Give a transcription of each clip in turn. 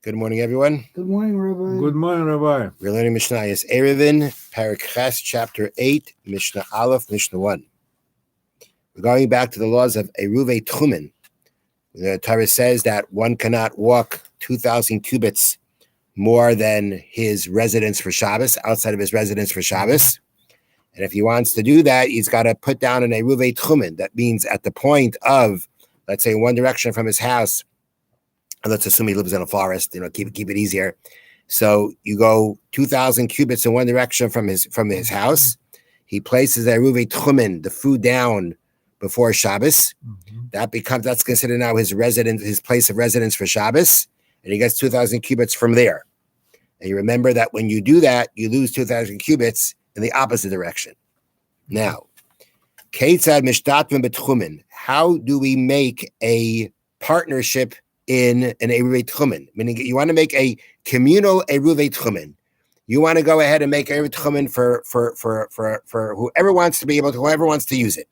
Good morning, everyone. Good morning, Rabbi. Good morning, Rabbi. We're learning Mishnah is Erevin, Parak Ches, chapter 8, Mishnah Aleph, Mishnah 1. We're going back to the laws of Eruve Tchumen. The Torah says that one cannot walk 2,000 cubits more than his residence for Shabbos, outside of his residence for Shabbos. And if he wants to do that, he's got to put down an Eruve Tchumen. That means at the point of, let's say, one direction from his house, and let's assume he lives in a forest, keep it easier. So you go 2,000 cubits in one direction from his house. He places the Eruve Tchumen, the food, down before Shabbos. That's considered now his place of residence for Shabbos, and he gets 2,000 cubits from there. And you remember that when you do that, you lose 2,000 cubits in the opposite direction. Now, Keitzad Mishtatman B'Tchumen. How do we make a partnership in an Eruve Tchumen? Meaning, you want to make a communal Eruve Tchumen. You want to go ahead and make Eruve Tchumen for whoever wants to use it.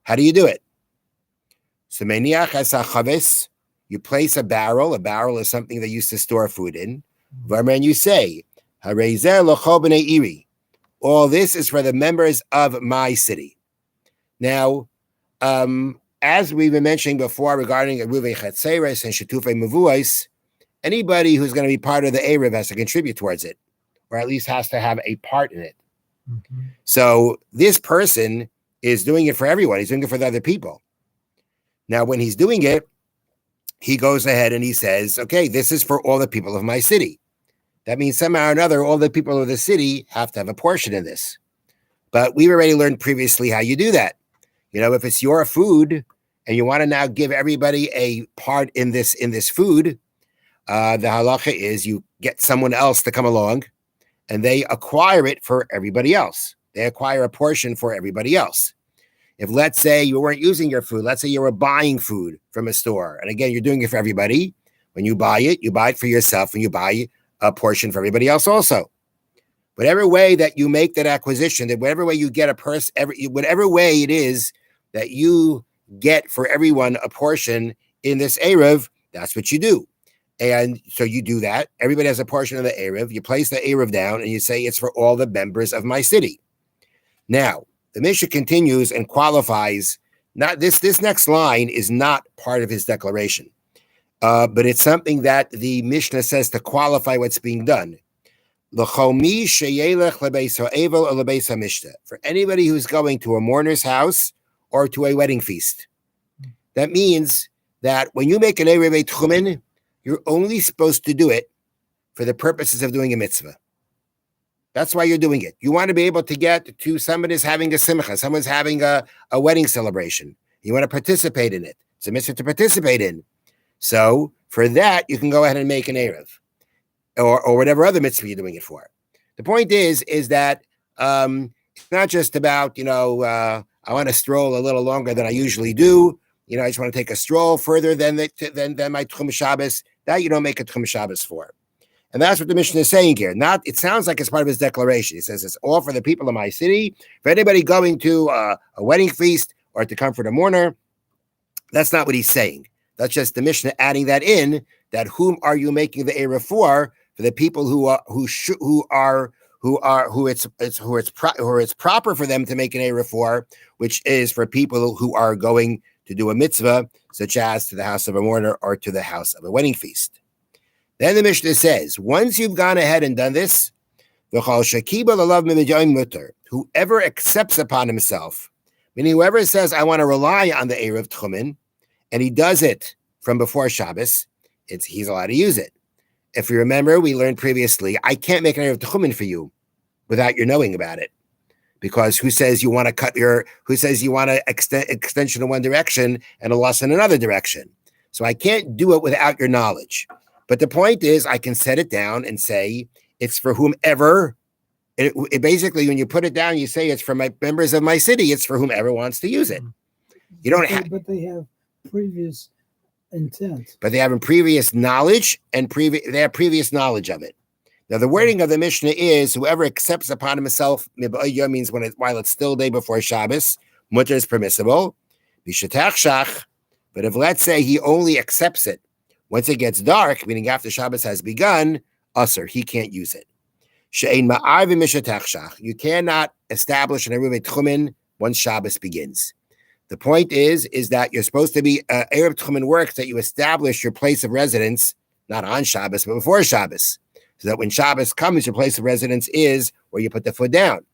How do you do it? So meniach es hachaves, you place a barrel. A barrel is something they used to store food in. And you say, Harezer l'chol b'nei iri. All this is for the members of my city. Now, as we've been mentioning before regarding Eruve Chetzeres and Shetufei Mevuos, anybody who's going to be part of the Eruv has to contribute towards it, or at least has to have a part in it. So this person is doing it for everyone. He's doing it for the other people. Now, when he's doing it, he goes ahead and he says, okay, this is for all the people of my city. That means somehow or another, all the people of the city have to have a portion in this. But we've already learned previously how you do that. If it's your food and you want to now give everybody a part in this food, the halacha is you get someone else to come along and they acquire it for everybody else. They acquire a portion for everybody else. If, let's say, you weren't using your food, let's say you were buying food from a store, and again, you're doing it for everybody. When you buy it for yourself, and you buy a portion for everybody else also. Whatever way that you make that acquisition, that whatever way you get a person, whatever way it is that you get for everyone a portion in this Eruv, that's what you do. And so you do that. Everybody has a portion of the Eruv. You place the Eruv down and you say it's for all the members of my city. Now, the Mishnah continues and qualifies. Not this next line is not part of his declaration, but it's something that the Mishnah says to qualify what's being done. For anybody who's going to a mourner's house or to a wedding feast. That means that when you make an Eruve Tchumen, you're only supposed to do it for the purposes of doing a mitzvah. That's why you're doing it. You want to be able to get to somebody's having a simcha, someone's having a wedding celebration. You want to participate in it. It's a mitzvah to participate in. So for that, you can go ahead and make an Eruv or whatever other mitzvah you're doing it for. The point is that it's not just about, I want to stroll a little longer than I usually do. I just want to take a stroll further than my Tchum Shabbos. That you don't make a Tchum Shabbos for. And that's what the Mishnah is saying here. It sounds like it's part of his declaration. He says it's all for the people of my city. For anybody going to a wedding feast or to comfort a mourner, that's not what he's saying. That's just the Mishnah adding that in. That whom are you making the Eruv for? For the people who it's proper for them to make an Eruv for, which is for people who are going to do a mitzvah, such as to the house of a mourner or to the house of a wedding feast. Then the Mishnah says, once you've gone ahead and done this, whoever accepts upon himself, meaning whoever says, I want to rely on the Eruv Tchumen, and he does it from before Shabbos, he's allowed to use it. If you remember, we learned previously, I can't make an Eruv Tchumen for you without your knowing about it. Because who says you want to extension in one direction and a loss in another direction? So I can't do it without your knowledge. But the point is, I can set it down and say it's for whomever. It basically, when you put it down, you say it's for my members of my city. It's for whomever wants to use it. You don't have, but they have previous intent. But they have previous knowledge and they have previous knowledge of it. Now, the wording of the Mishnah is whoever accepts upon himself means while it's still day before Shabbos, mutter is permissible. But if let's say he only accepts it Once it gets dark, meaning after Shabbos has begun, usher, he can't use it. She'ein ma'arvim mishatachshach. You cannot establish an Eruv Tchumen once Shabbos begins. The point is that you're supposed to be, Erev Tchumen works that you establish your place of residence, not on Shabbos, but before Shabbos. So that when Shabbos comes, your place of residence is where you put the foot down.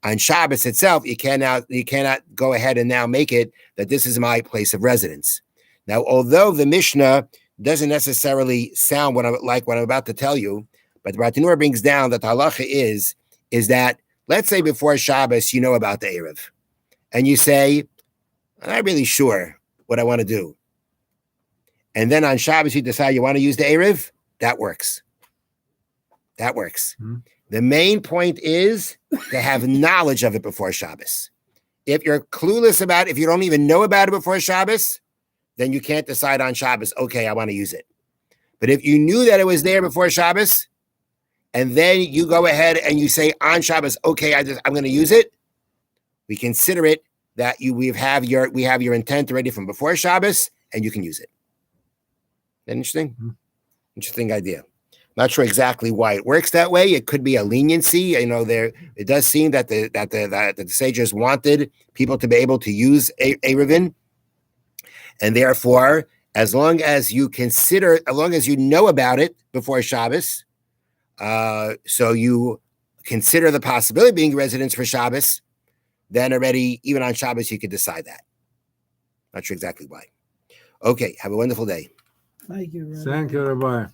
On Shabbos itself, you cannot go ahead and now make it that this is my place of residence. Now, although the Mishnah doesn't necessarily sound what I'm about to tell you, but the Bartanura brings down that the halacha is that, let's say before Shabbos, you know about the Erev, and you say, I'm not really sure what I want to do. And then on Shabbos, you decide you want to use the Erev, that works. That works. Mm-hmm. The main point is to have knowledge of it before Shabbos. If you're clueless about it, if you don't even know about it before Shabbos, then you can't decide on Shabbos, okay, I want to use it. But if you knew that it was there before Shabbos, and then you go ahead and you say on Shabbos, okay, I'm going to use it, we consider it that we have your intent already from before Shabbos, and you can use it. Interesting? Mm-hmm. Interesting idea. Not sure exactly why it works that way. It could be a leniency. It does seem that the sages wanted people to be able to use Eruvin, and therefore, as long as you know about it before Shabbos, so you consider the possibility of being residents for Shabbos, then already, even on Shabbos, you could decide that. Not sure exactly why. Okay, have a wonderful day. Thank you, Rabbi. Thank you, Rabbi.